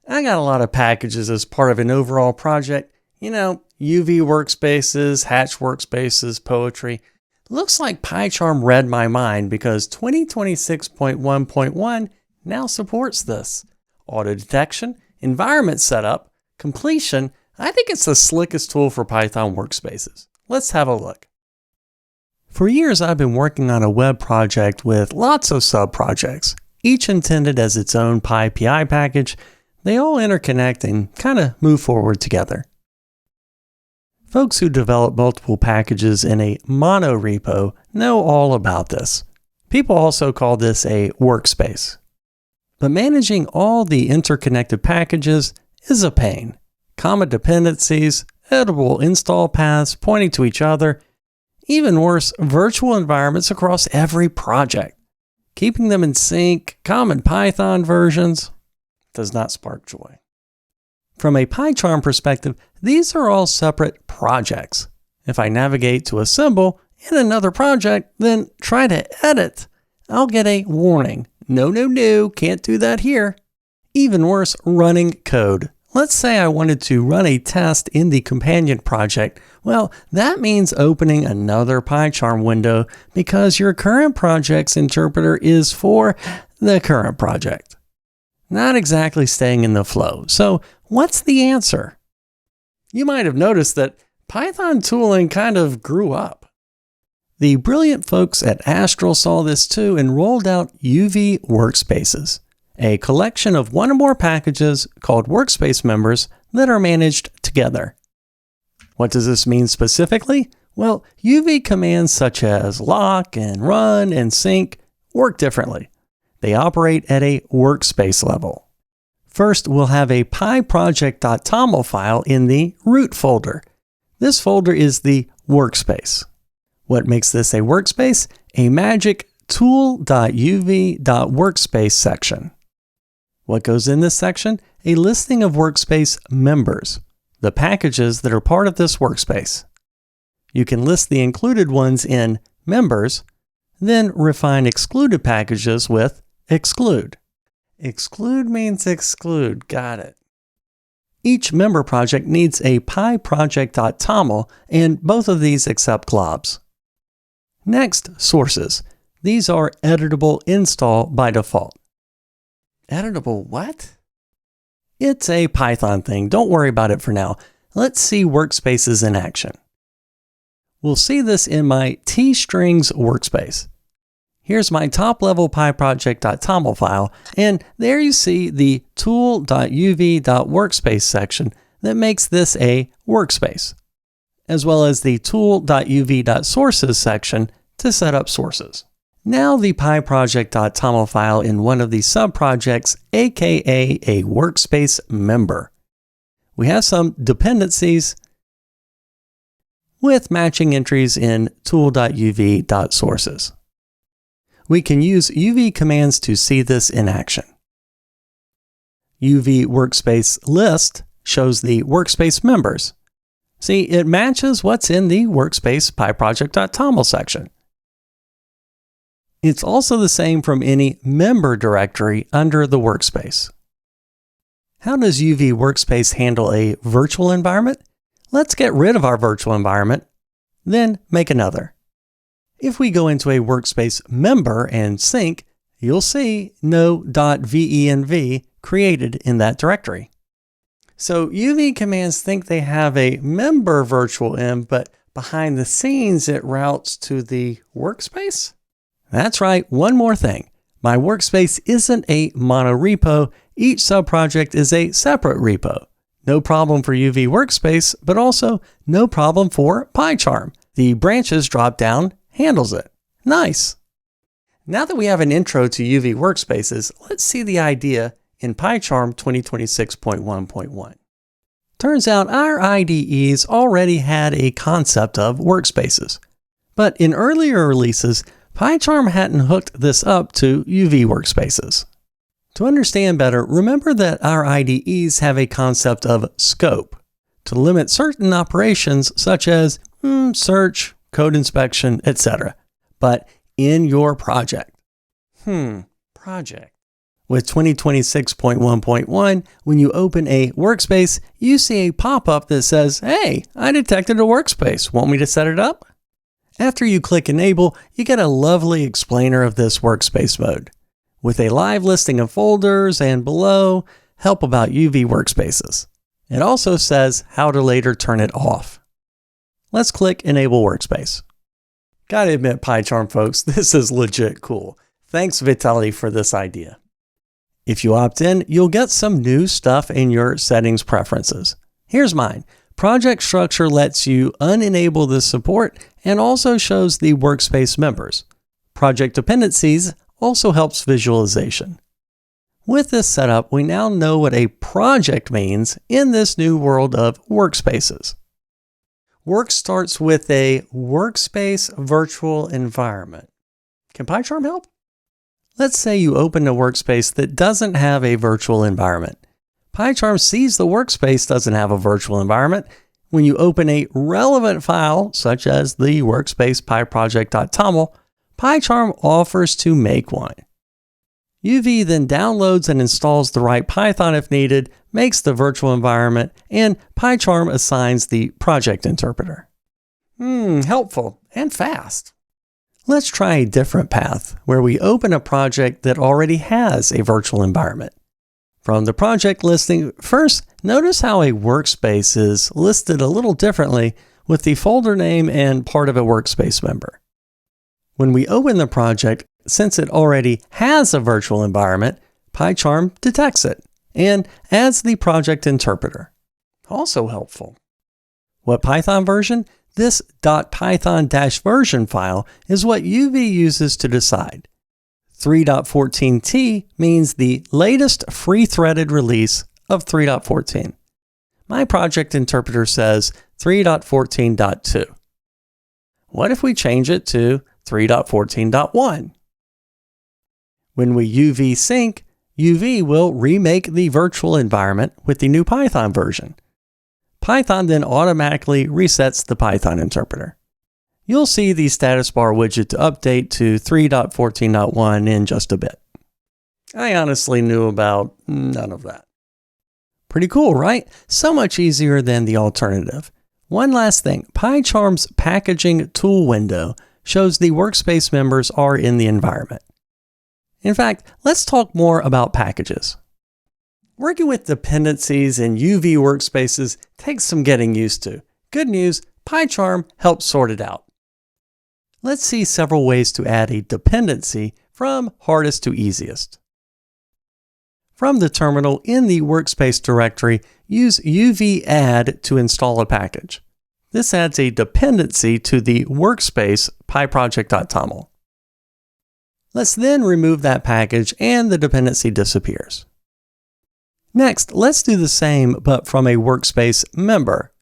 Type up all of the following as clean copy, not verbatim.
I got a lot of packages as part of an overall project. UV workspaces, Hatch workspaces, poetry. Looks like PyCharm read my mind because 2026.1.1 now supports this. Auto detection, environment setup, completion. I think it's the slickest tool for Python workspaces. Let's have a look. For years, I've been working on a web project with lots of subprojects, each intended as its own PyPI package. They all interconnect and kind of move forward together. Folks who develop multiple packages in a monorepo know all about this. People also call this a workspace. But managing all the interconnected packages is a pain. Common dependencies, editable install paths pointing to each other, even worse, virtual environments across every project. Keeping them in sync, common Python versions, does not spark joy. From a PyCharm perspective, these are all separate projects. If I navigate to a symbol in another project, then try to edit, I'll get a warning. No, can't do that here. Even worse, running code. Let's say I wanted to run a test in the companion project. Well, that means opening another PyCharm window because your current project's interpreter is for the current project. Not exactly staying in the flow. So what's the answer? You might have noticed that Python tooling kind of grew up. The brilliant folks at Astral saw this too and rolled out UV Workspaces, a collection of one or more packages called workspace members that are managed together. What does this mean specifically? Well, UV commands such as lock and run and sync work differently. They operate at a workspace level. First, we'll have a pyproject.toml file in the root folder. This folder is the workspace. What makes this a workspace? A magic tool.uv.workspace section. What goes in this section? A listing of workspace members, the packages that are part of this workspace. You can list the included ones in members, then refine excluded packages with exclude. Exclude means exclude, got it. Each member project needs a pyproject.toml, and both of these accept globs. Next, sources. These are editable install by default. Editable what? It's a Python thing. Don't worry about it for now. Let's see workspaces in action. We'll see this in my tstrings workspace. Here's my top-level pyproject.toml file, and there you see the tool.uv.workspace section that makes this a workspace, as well as the tool.uv.sources section to set up sources. Now the pyproject.toml file in one of the subprojects, aka a workspace member. We have some dependencies with matching entries in tool.uv.sources. We can use UV commands to see this in action. UV workspace list shows the workspace members. See, it matches what's in the workspace pyproject.toml section. It's also the same from any member directory under the workspace. How does UV Workspace handle a virtual environment? Let's get rid of our virtual environment, then make another. If we go into a workspace member and sync, you'll see no .venv created in that directory. So UV commands think they have a member virtual env, but behind the scenes it routes to the workspace? That's right, one more thing. My workspace isn't a monorepo. Each subproject is a separate repo. No problem for UV Workspace, but also no problem for PyCharm. The branches drop-down handles it. Nice. Now that we have an intro to UV Workspaces, let's see the idea in PyCharm 2026.1.1. Turns out our IDEs already had a concept of workspaces. But in earlier releases, PyCharm hadn't hooked this up to UV Workspaces. To understand better, remember that our IDEs have a concept of scope to limit certain operations such as search, code inspection, etc. But in your project. Project. With 2026.1.1, when you open a workspace, you see a pop-up that says, "Hey, I detected a workspace. Want me to set it up?" After you click Enable, you get a lovely explainer of this workspace mode, with a live listing of folders and below, help about UV workspaces. It also says how to later turn it off. Let's click Enable Workspace. Gotta admit, PyCharm folks, this is legit cool. Thanks Vitaly for this idea. If you opt in, you'll get some new stuff in your settings preferences. Here's mine. Project structure lets you unenable this support and also shows the workspace members. Project dependencies also helps visualization. With this setup, we now know what a project means in this new world of workspaces. Work starts with a workspace virtual environment. Can PyCharm help? Let's say you open a workspace that doesn't have a virtual environment. PyCharm sees the workspace doesn't have a virtual environment. When you open a relevant file, such as the workspace pyproject.toml, PyCharm offers to make one. UV then downloads and installs the right Python if needed, makes the virtual environment, and PyCharm assigns the project interpreter. Helpful and fast. Let's try a different path, where we open a project that already has a virtual environment. From the project listing, first, notice how a workspace is listed a little differently with the folder name and part of a workspace member. When we open the project, since it already has a virtual environment, PyCharm detects it and adds the project interpreter. Also helpful. What Python version? This .python-version file is what UV uses to decide. 3.14t means the latest free-threaded release of 3.14. My project interpreter says 3.14.2. What if we change it to 3.14.1? When we UV sync, UV will remake the virtual environment with the new Python version. Python then automatically resets the Python interpreter. You'll see the status bar widget to update to 3.14.1 in just a bit. I honestly knew about none of that. Pretty cool, right? So much easier than the alternative. One last thing, PyCharm's packaging tool window shows the workspace members are in the environment. In fact, let's talk more about packages. Working with dependencies in UV workspaces takes some getting used to. Good news, PyCharm helps sort it out. Let's see several ways to add a dependency from hardest to easiest. From the terminal in the workspace directory, use UV add to install a package. This adds a dependency to the workspace pyproject.toml. Let's then remove that package and the dependency disappears. Next, let's do the same but from a workspace member.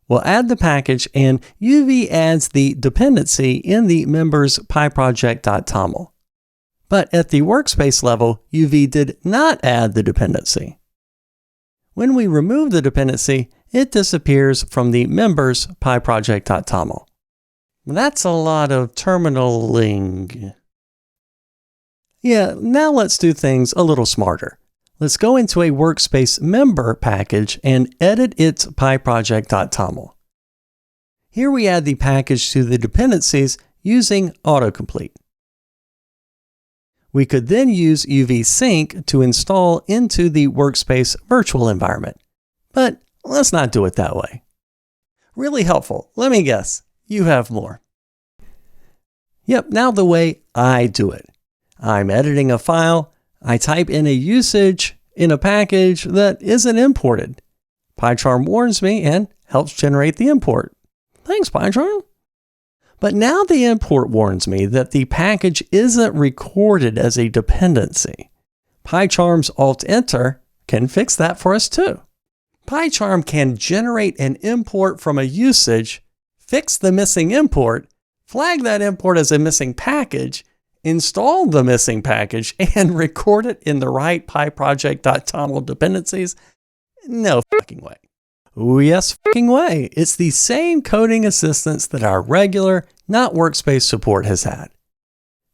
We'll add the package and UV adds the dependency in the members pyproject.toml. But at the workspace level, UV did not add the dependency. When we remove the dependency, it disappears from the members pyproject.toml. That's a lot of terminaling. Yeah, now let's do things a little smarter. Let's go into a workspace member package and edit its pyproject.toml. Here we add the package to the dependencies using autocomplete. We could then use UV sync to install into the workspace virtual environment, but let's not do it that way. Really helpful. Let me guess, you have more. Yep, now the way I do it. I'm editing a file. I type in a usage in a package that isn't imported. PyCharm warns me and helps generate the import. Thanks, PyCharm. But now the import warns me that the package isn't recorded as a dependency. PyCharm's Alt-Enter can fix that for us too. PyCharm can generate an import from a usage, fix the missing import, flag that import as a missing package, install the missing package, and record it in the right pyproject.toml dependencies? No fucking way. Oh yes fucking way. It's the same coding assistance that our regular, not workspace support has had.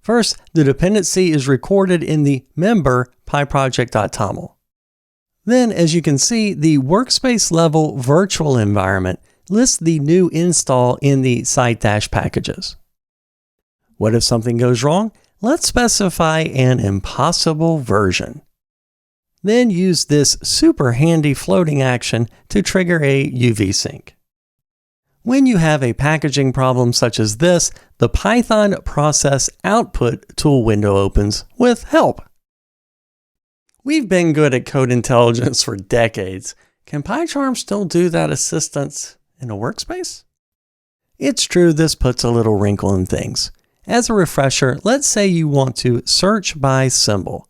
First, the dependency is recorded in the member pyproject.toml. Then, as you can see, the workspace-level virtual environment lists the new install in the site-packages. What if something goes wrong? Let's specify an impossible version. Then use this super handy floating action to trigger a UV sync. When you have a packaging problem such as this, the Python process output tool window opens with help. We've been good at code intelligence for decades. Can PyCharm still do that assistance in a workspace? It's true, this puts a little wrinkle in things. As a refresher, let's say you want to search by symbol.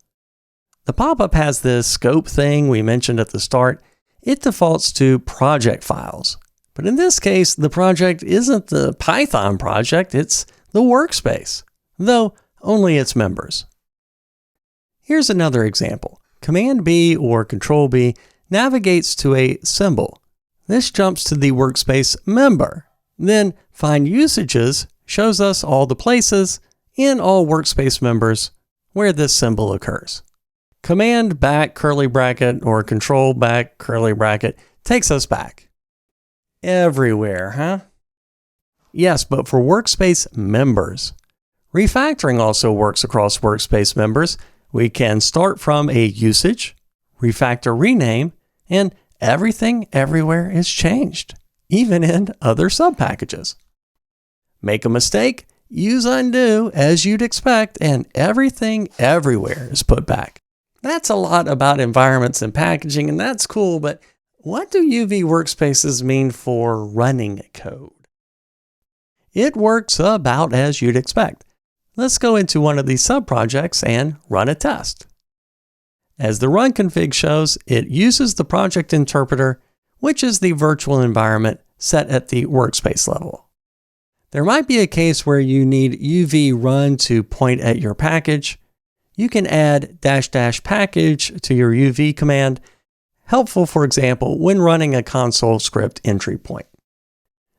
The pop-up has this scope thing we mentioned at the start. It defaults to project files. But in this case, the project isn't the Python project, it's the workspace, though only its members. Here's another example. Command B or Control B navigates to a symbol. This jumps to the workspace member. Then Find Usages shows us all the places in all workspace members where this symbol occurs. Command back curly bracket or Control back curly bracket takes us back. Everywhere, huh? Yes, but for workspace members. Refactoring also works across workspace members. We can start from a usage, refactor rename, and everything everywhere is changed, even in other subpackages. Make a mistake, use undo as you'd expect, and everything everywhere is put back. That's a lot about environments and packaging, and that's cool, but what do UV workspaces mean for running code? It works about as you'd expect. Let's go into one of these subprojects and run a test. As the run config shows, it uses the project interpreter, which is the virtual environment set at the workspace level. There might be a case where you need UV run to point at your package. You can add -- package to your UV command, helpful, for example, when running a console script entry point.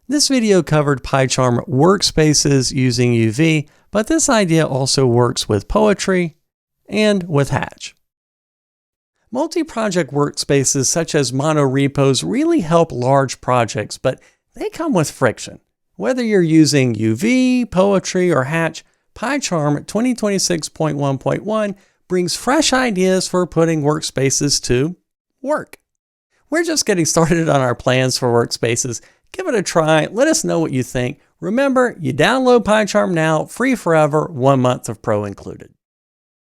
This video covered PyCharm workspaces using UV, but this idea also works with Poetry and with Hatch. Multi-project workspaces such as monorepos really help large projects, but they come with friction. Whether you're using UV, Poetry, or Hatch, PyCharm 2026.1.1 brings fresh ideas for putting workspaces to work. We're just getting started on our plans for workspaces. Give it a try. Let us know what you think. Remember, you download PyCharm now, free forever, 1 month of Pro included.